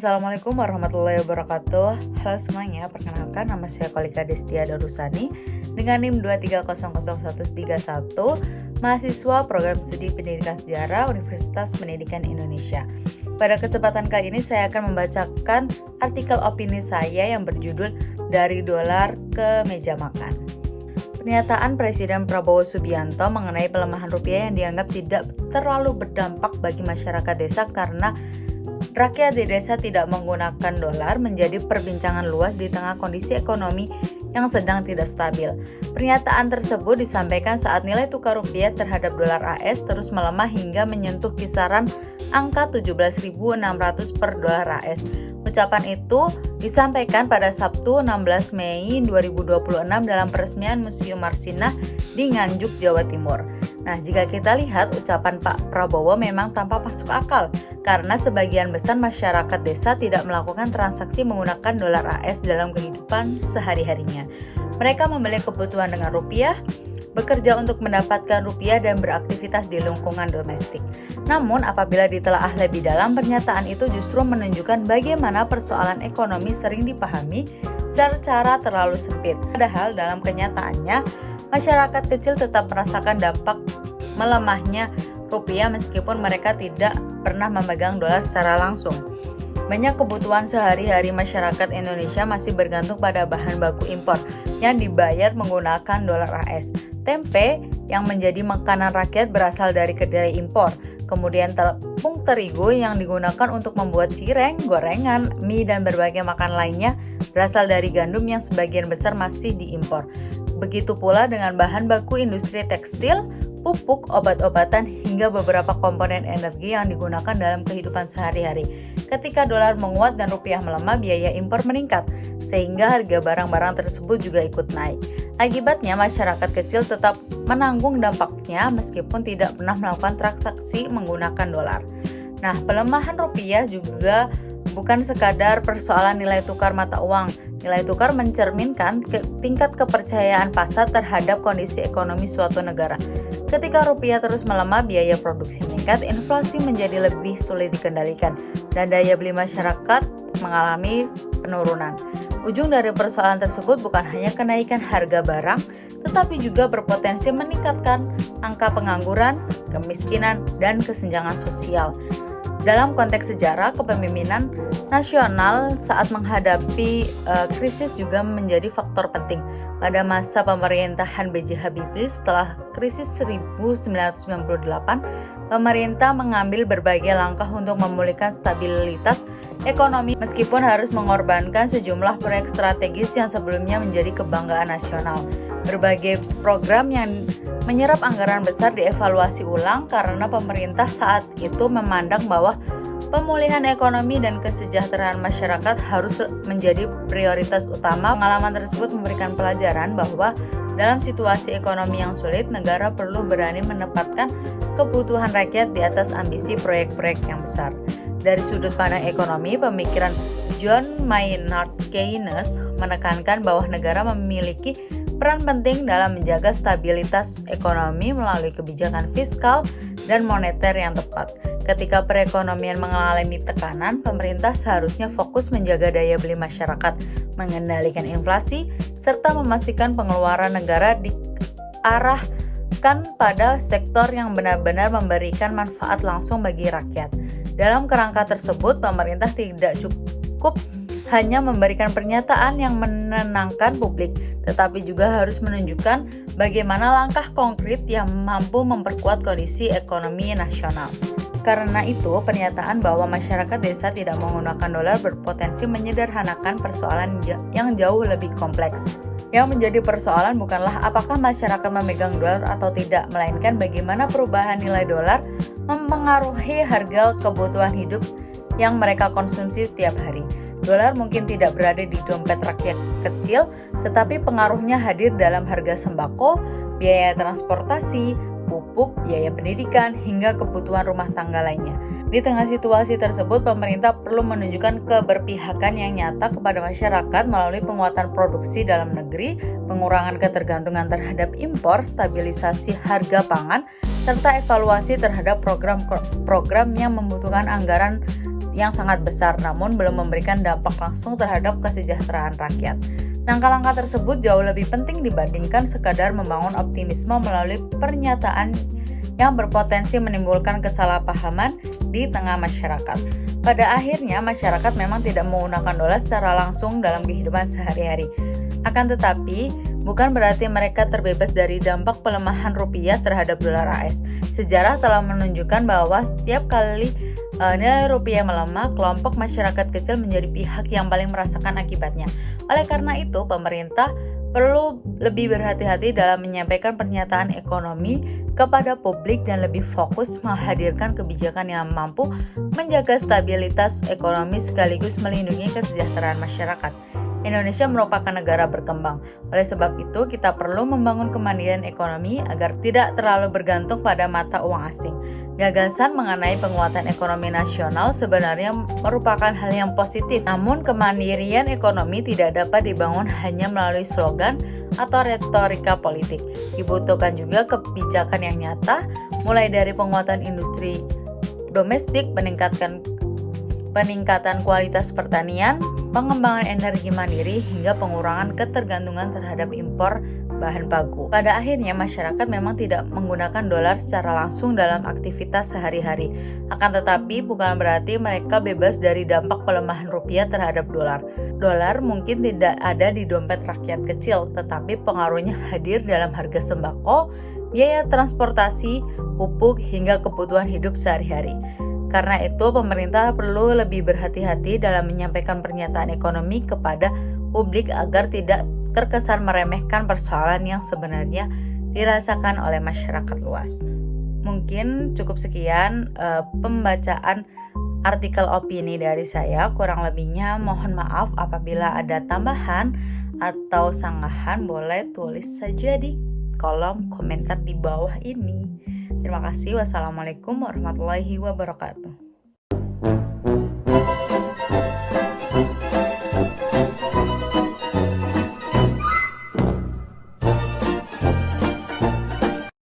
Assalamualaikum warahmatullahi wabarakatuh. Halo semuanya, perkenalkan nama saya Kolika Destia Dorusani dengan NIM 2300131, mahasiswa program studi pendidikan sejarah Universitas Pendidikan Indonesia. Pada kesempatan kali ini saya akan membacakan artikel opini saya yang berjudul Dari Dolar ke Meja Makan. Pernyataan Presiden Prabowo Subianto mengenai pelemahan rupiah yang dianggap tidak terlalu berdampak bagi masyarakat desa karena rakyat di desa tidak menggunakan dolar menjadi perbincangan luas di tengah kondisi ekonomi yang sedang tidak stabil. Pernyataan tersebut disampaikan saat nilai tukar rupiah terhadap dolar AS terus melemah hingga menyentuh kisaran angka 17.600 per dolar AS. Ucapan itu disampaikan pada Sabtu 16 Mei 2026 dalam peresmian Museum Marsinah di Nganjuk, Jawa Timur. Nah, jika kita lihat ucapan Pak Prabowo memang tanpa masuk akal karena sebagian besar masyarakat desa tidak melakukan transaksi menggunakan dolar AS dalam kehidupan sehari-harinya. Mereka membeli kebutuhan dengan rupiah, bekerja untuk mendapatkan rupiah dan beraktivitas di lingkungan domestik. Namun, apabila ditelaah lebih dalam, pernyataan itu justru menunjukkan bagaimana persoalan ekonomi sering dipahami secara terlalu sempit. Padahal dalam kenyataannya, masyarakat kecil tetap merasakan dampak melemahnya rupiah meskipun mereka tidak pernah memegang dolar secara langsung. Banyak kebutuhan sehari-hari masyarakat Indonesia masih bergantung pada bahan baku impor yang dibayar menggunakan dolar AS. Tempe yang menjadi makanan rakyat berasal dari kedelai impor. Kemudian tepung terigu yang digunakan untuk membuat cireng, gorengan, mie, dan berbagai makanan lainnya berasal dari gandum yang sebagian besar masih diimpor. Begitu pula dengan bahan baku industri tekstil, pupuk, obat-obatan, hingga beberapa komponen energi yang digunakan dalam kehidupan sehari-hari. Ketika dolar menguat dan rupiah melemah, biaya impor meningkat, sehingga harga barang-barang tersebut juga ikut naik. Akibatnya, masyarakat kecil tetap menanggung dampaknya meskipun tidak pernah melakukan transaksi menggunakan dolar. Nah, pelemahan rupiah juga bukan sekadar persoalan nilai tukar mata uang. Nilai tukar mencerminkan tingkat kepercayaan pasar terhadap kondisi ekonomi suatu negara. Ketika rupiah terus melemah, biaya produksi meningkat, inflasi menjadi lebih sulit dikendalikan, dan daya beli masyarakat mengalami penurunan. Ujung dari persoalan tersebut bukan hanya kenaikan harga barang, tetapi juga berpotensi meningkatkan angka pengangguran, kemiskinan, dan kesenjangan sosial. Dalam konteks sejarah, kepemimpinan nasional saat menghadapi krisis juga menjadi faktor penting. Pada masa pemerintahan B.J. Habibie setelah krisis 1998, pemerintah mengambil berbagai langkah untuk memulihkan stabilitas ekonomi meskipun harus mengorbankan sejumlah proyek strategis yang sebelumnya menjadi kebanggaan nasional. Berbagai program yang menyerap anggaran besar dievaluasi ulang karena pemerintah saat itu memandang bahwa pemulihan ekonomi dan kesejahteraan masyarakat harus menjadi prioritas utama. Pengalaman tersebut memberikan pelajaran bahwa dalam situasi ekonomi yang sulit, negara perlu berani menempatkan kebutuhan rakyat di atas ambisi proyek-proyek yang besar. Dari sudut pandang ekonomi, pemikiran John Maynard Keynes menekankan bahwa negara memiliki peran penting dalam menjaga stabilitas ekonomi melalui kebijakan fiskal dan moneter yang tepat. Ketika perekonomian mengalami tekanan, pemerintah seharusnya fokus menjaga daya beli masyarakat, mengendalikan inflasi, serta memastikan pengeluaran negara diarahkan pada sektor yang benar-benar memberikan manfaat langsung bagi rakyat. Dalam kerangka tersebut, pemerintah tidak cukup hanya memberikan pernyataan yang menenangkan publik, tetapi juga harus menunjukkan bagaimana langkah konkret yang mampu memperkuat kondisi ekonomi nasional. Karena itu, pernyataan bahwa masyarakat desa tidak menggunakan dolar berpotensi menyederhanakan persoalan yang jauh lebih kompleks. Yang menjadi persoalan bukanlah apakah masyarakat memegang dolar atau tidak, melainkan bagaimana perubahan nilai dolar mempengaruhi harga kebutuhan hidup yang mereka konsumsi setiap hari. Dolar mungkin tidak berada di dompet rakyat kecil, tetapi pengaruhnya hadir dalam harga sembako, biaya transportasi, pupuk, biaya pendidikan, hingga kebutuhan rumah tangga lainnya. Di tengah situasi tersebut, pemerintah perlu menunjukkan keberpihakan yang nyata kepada masyarakat melalui penguatan produksi dalam negeri, pengurangan ketergantungan terhadap impor, stabilisasi harga pangan, serta evaluasi terhadap program-program yang membutuhkan anggaran yang sangat besar, namun belum memberikan dampak langsung terhadap kesejahteraan rakyat. Langkah-langkah tersebut jauh lebih penting dibandingkan sekadar membangun optimisme melalui pernyataan yang berpotensi menimbulkan kesalahpahaman di tengah masyarakat. Pada akhirnya, masyarakat memang tidak menggunakan dolar secara langsung dalam kehidupan sehari-hari. Akan tetapi, bukan berarti mereka terbebas dari dampak pelemahan rupiah terhadap dolar AS. Sejarah telah menunjukkan bahwa setiap kali nilai rupiah melemah, kelompok masyarakat kecil menjadi pihak yang paling merasakan akibatnya. Oleh karena itu, pemerintah perlu lebih berhati-hati dalam menyampaikan pernyataan ekonomi kepada publik dan lebih fokus menghadirkan kebijakan yang mampu menjaga stabilitas ekonomi sekaligus melindungi kesejahteraan masyarakat. Indonesia merupakan negara berkembang. Oleh sebab itu, kita perlu membangun kemandirian ekonomi agar tidak terlalu bergantung pada mata uang asing. Gagasan mengenai penguatan ekonomi nasional sebenarnya merupakan hal yang positif. Namun, kemandirian ekonomi tidak dapat dibangun hanya melalui slogan atau retorika politik. Dibutuhkan juga kebijakan yang nyata, mulai dari penguatan industri domestik, peningkatan kualitas pertanian, pengembangan energi mandiri, hingga pengurangan ketergantungan terhadap impor bahan baku. Pada akhirnya, masyarakat memang tidak menggunakan dolar secara langsung dalam aktivitas sehari-hari. Akan tetapi, bukan berarti mereka bebas dari dampak pelemahan rupiah terhadap dolar. Dolar mungkin tidak ada di dompet rakyat kecil, tetapi pengaruhnya hadir dalam harga sembako, biaya transportasi, pupuk, hingga kebutuhan hidup sehari-hari. Karena itu, pemerintah perlu lebih berhati-hati dalam menyampaikan pernyataan ekonomi kepada publik agar tidak terkesan meremehkan persoalan yang sebenarnya dirasakan oleh masyarakat luas. Mungkin cukup sekian pembacaan artikel opini dari saya. Kurang lebihnya mohon maaf apabila ada tambahan atau sanggahan, boleh tulis saja di kolom komentar di bawah ini. Terima kasih. Wassalamualaikum warahmatullahi wabarakatuh.